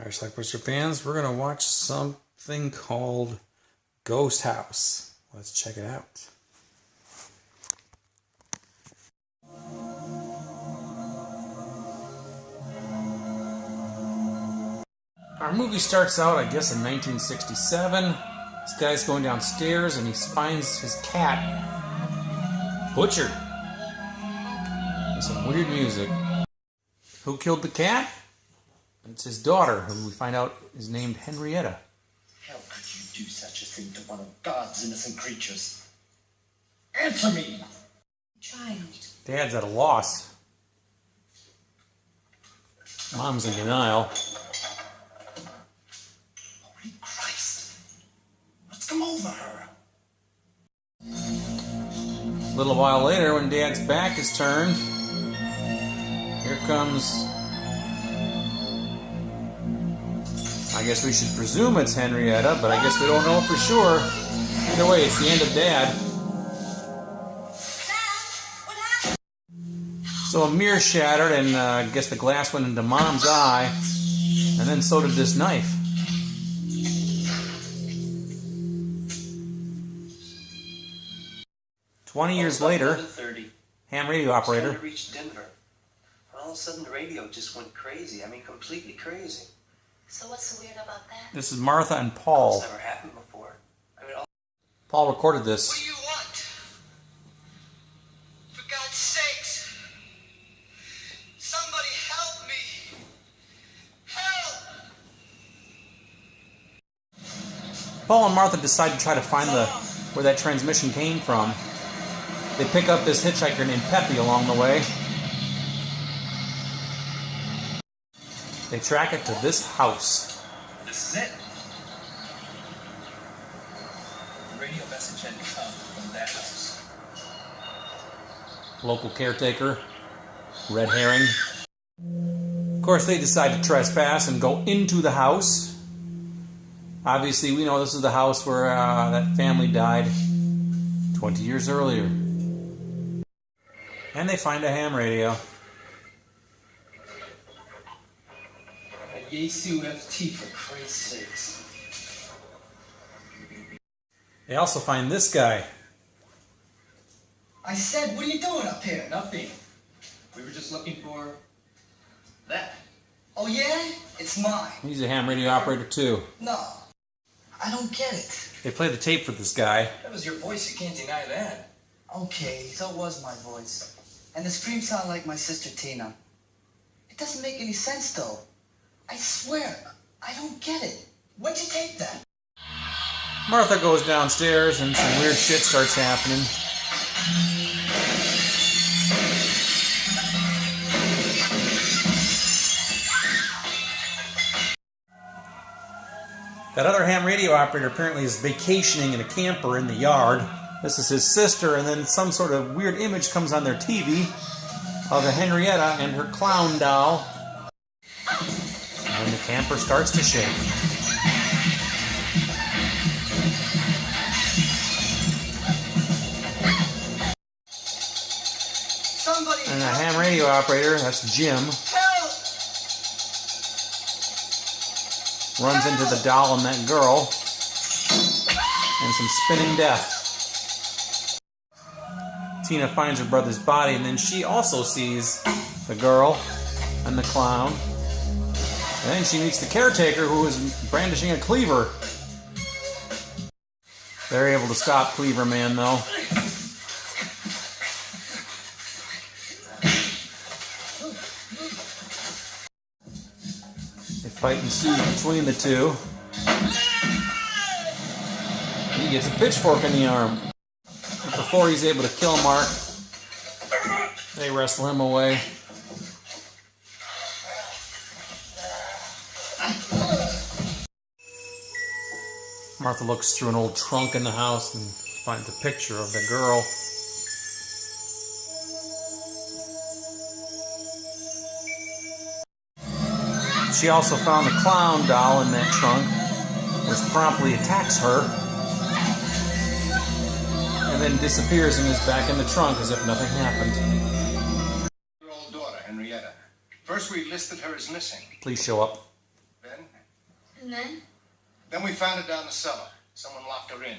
Alright, Schlockmeister fans, we're going to watch something called Ghost House. Let's check it out. Our movie starts out, I guess, in 1967. This guy's going downstairs and he finds his cat butchered. With some weird music. Who killed the cat? It's his daughter, who we find out is named Henrietta. How could you do such a thing to one of God's innocent creatures? Answer me! Child. Dad's at a loss. Mom's in denial. Holy Christ! What's come over her? A little while later, when Dad's back is turned, here comes... I guess we should presume it's Henrietta, but I guess we don't know for sure. Either way, it's the end of Dad. So a mirror shattered, and I guess the glass went into Mom's eye, and then so did this knife. "20 years later, ham radio operator. Reached Denver. All of a sudden, the radio just went crazy. I mean, completely crazy. So what's so weird about that? This is Martha and Paul. It's never happened before. I mean, Paul recorded this. What do you want? For God's sakes! Somebody help me! Help! Paul and Martha decide to try to find where that transmission came from. They pick up this hitchhiker named Peppy along the way. They track it to this house. This is it. The radio message had come from that house. Local caretaker, red herring. Of course, they decide to trespass and go into the house. Obviously, we know this is the house where that family died 20 years earlier. And they find a ham radio. Yesu FT, for Christ's sakes. They also find this guy. I said, what are you doing up here? Nothing. We were just looking for that. Oh yeah? It's mine. He's a ham radio operator too. No. I don't get it. They play the tape for this guy. That was your voice, you can't deny that. Okay, so it was my voice. And the screams sound like my sister Tina. It doesn't make any sense though. I swear, I don't get it. When'd you take that? Martha goes downstairs and some weird shit starts happening. That other ham radio operator apparently is vacationing in a camper in the yard. This is his sister, and then some sort of weird image comes on their TV of a Henrietta and her clown doll. And the camper starts to shake. Somebody And the help ham me! radio operator, that's Jim, Help! runs into the doll and that girl, and some spinning death. Tina finds her brother's body, and then she also sees the girl and the clown. And then she meets the caretaker, who is brandishing a cleaver. They're able to stop Cleaver Man, though. A fight ensues between the two. He gets a pitchfork in the arm. But before he's able to kill Mark, they wrestle him away. Martha looks through an old trunk in the house and finds a picture of the girl. She also found the clown doll in that trunk, which promptly attacks her, and then disappears and is back in the trunk as if nothing happened. Your old daughter, Henrietta. First we listed her as missing. Please show up. Then And then? Then we found her down the cellar. Someone locked her in.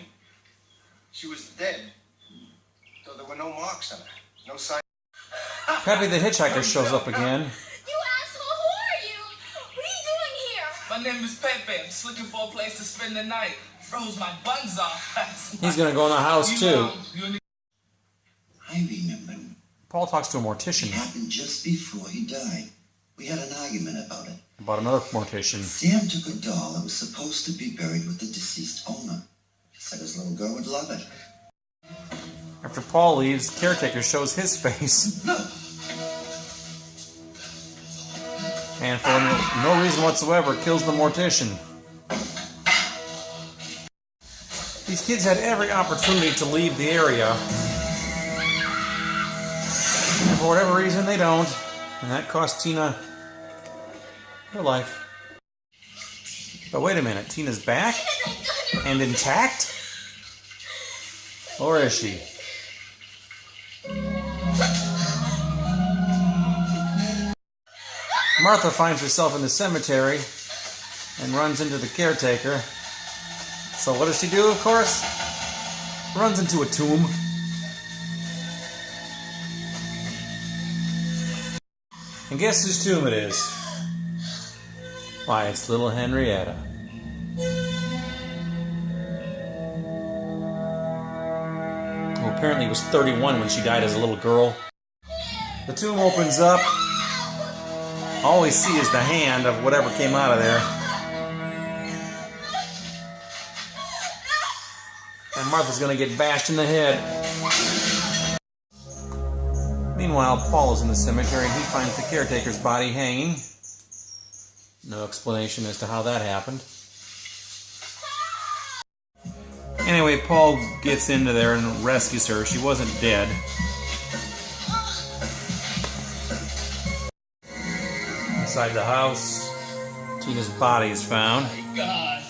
She was dead, though there were no marks on her. No sign. Pepe the Hitchhiker shows up again. You asshole, who are you? What are you doing here? My name is Pepe. I'm just looking for a place to spend the night. Froze my buns off. He's gonna go in the house too. I remember. Paul talks to a It mortician happened just before he died. We had an argument about it. about another mortician. Sam took a doll that was supposed to be buried with the deceased owner. He said his little girl would love it. After Paul leaves, the caretaker shows his face. And for no reason whatsoever, kills the mortician. These kids had every opportunity to leave the area. And for whatever reason, they don't. And that cost Tina her life. But wait a minute, Tina's back? And intact? Or is she? Martha finds herself in the cemetery and runs into the caretaker. So what does she do, of course? Runs into a tomb. And guess whose tomb it is? Why, it's little Henrietta. Who apparently was 31 when she died as a little girl. The tomb opens up. All we see is the hand of whatever came out of there. And Martha's gonna get bashed in the head. Meanwhile, Paul is in the cemetery and he finds the caretaker's body hanging. No explanation as to how that happened. Anyway, Paul gets into there and rescues her. She wasn't dead. Inside the house, Tina's body is found. God.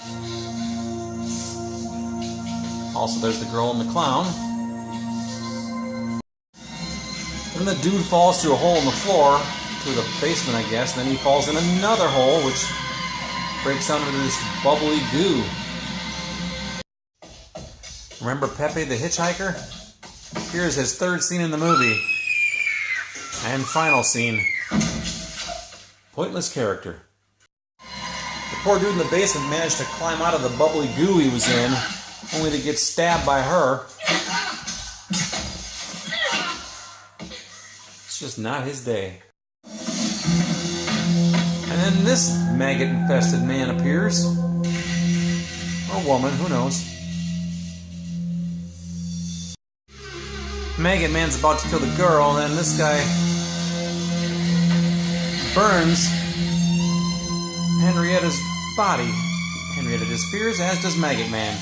Also, there's the girl and the clown. Then the dude falls through a hole in the floor, to the basement, I guess. And then he falls in another hole, which breaks out into this bubbly goo. Remember Pepe the Hitchhiker? Here's his third scene in the movie. And final scene. Pointless character. The poor dude in the basement managed to climb out of the bubbly goo he was in, only to get stabbed by her. It's just not his day. And then this maggot-infested man appears. Or woman, who knows. Maggot Man's about to kill the girl, and then this guy burns Henrietta's body. Henrietta disappears, as does Maggot Man.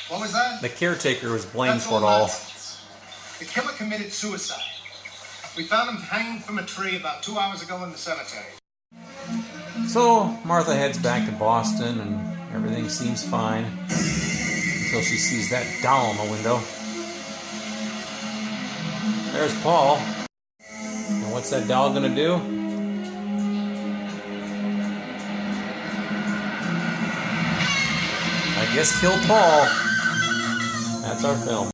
What was that? The caretaker was blamed for it all. The killer committed suicide. We found him hanging from a tree about 2 hours ago in the cemetery. So Martha heads back to Boston, and everything seems fine until she sees that doll in the window. There's Paul. And what's that doll gonna do? I guess kill Paul. That's our film.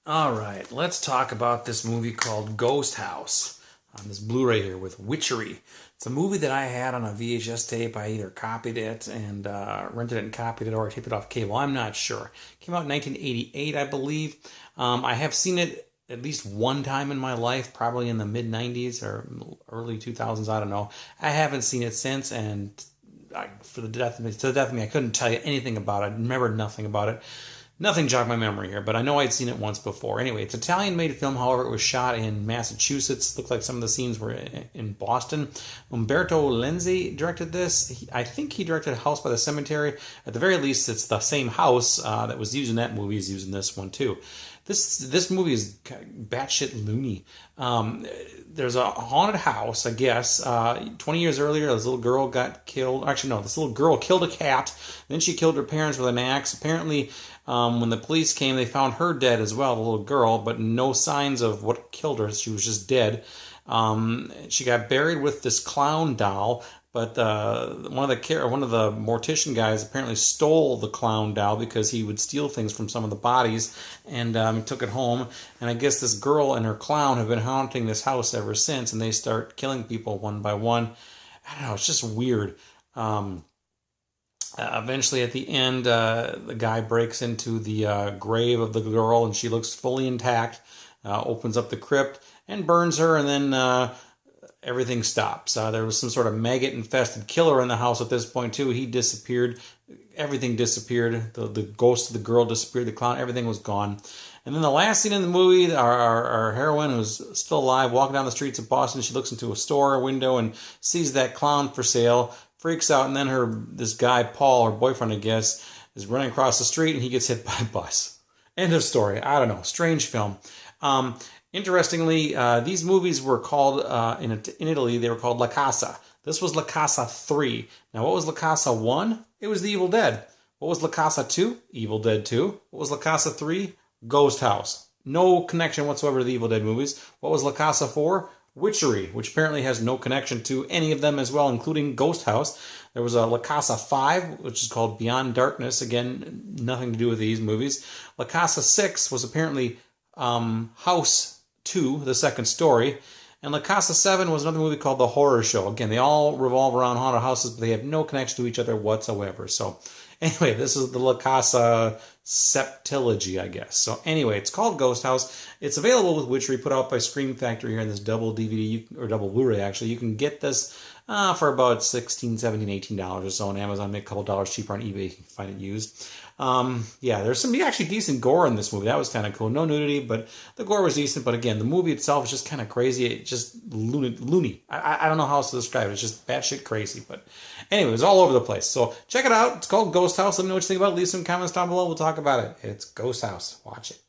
Alright, let's talk about this movie called Ghost House on this Blu-ray here with Witchery. It's a movie that I had on a VHS tape. I either copied it and rented it and copied it, or I taped it off cable. I'm not sure. It came out in 1988, I believe. I have seen it at least one time in my life, probably in the mid-90s or early 2000s, I don't know. I haven't seen it since, and to the death of me, I couldn't tell you anything about it. I remembered nothing about it. Nothing jogged my memory here, but I know I'd seen it once before. Anyway, it's an Italian-made film. However, it was shot in Massachusetts. Looked like some of the scenes were in Boston. Umberto Lenzi directed this. I think he directed House by the Cemetery. At the very least, it's the same house that was used in that movie is used in this one too. This movie is batshit loony. There's a haunted house, I guess. 20 years earlier, this little girl got killed. Actually, no, this little girl killed a cat. Then she killed her parents with an axe. Apparently, when the police came, they found her dead as well, the little girl, but no signs of what killed her. She was just dead. She got buried with this clown doll. But one of the mortician guys apparently stole the clown doll because he would steal things from some of the bodies, and took it home. And I guess this girl and her clown have been haunting this house ever since, and they start killing people one by one. I don't know, it's just weird. Eventually, at the end, the guy breaks into the grave of the girl, and she looks fully intact, opens up the crypt, and burns her, and then everything stops. There was some sort of maggot-infested killer in the house at this point, too. He disappeared. Everything disappeared. The ghost of the girl disappeared. The clown, everything was gone. And then the last scene in the movie, our heroine, who's still alive, walking down the streets of Boston, she looks into a store window and sees that clown for sale, freaks out, and then this guy, Paul, her boyfriend, I guess, is running across the street, and he gets hit by a bus. End of story. I don't know. Strange film. Interestingly, these movies were called, in Italy, they were called La Casa. This was La Casa 3. Now, what was La Casa 1? It was The Evil Dead. What was La Casa 2? Evil Dead 2. What was La Casa 3? Ghost House. No connection whatsoever to the Evil Dead movies. What was La Casa 4? Witchery, which apparently has no connection to any of them as well, including Ghost House. There was a La Casa 5, which is called Beyond Darkness. Again, nothing to do with these movies. La Casa 6 was apparently House 2, the second story. And La Casa 7 was another movie called The Horror Show. Again, they all revolve around haunted houses, but they have no connection to each other whatsoever. So, anyway, this is the La Casa septilogy, I guess. So, anyway, it's called Ghost House. It's available with Witchery, put out by Scream Factory here in this double DVD, or double Blu-ray, actually. You can get this for about $16, $17, $18 or so on Amazon. Make a couple dollars cheaper on eBay. You can find it used. Yeah, there's some actually decent gore in this movie. That was kind of cool. No nudity, but the gore was decent. But again, the movie itself is just kind of crazy. It's just loony. I don't know how else to describe it. It's just batshit crazy. But anyway, it's all over the place. So check it out. It's called Ghost House. Let me know what you think about it. Leave some comments down below. We'll talk about it. It's Ghost House. Watch it.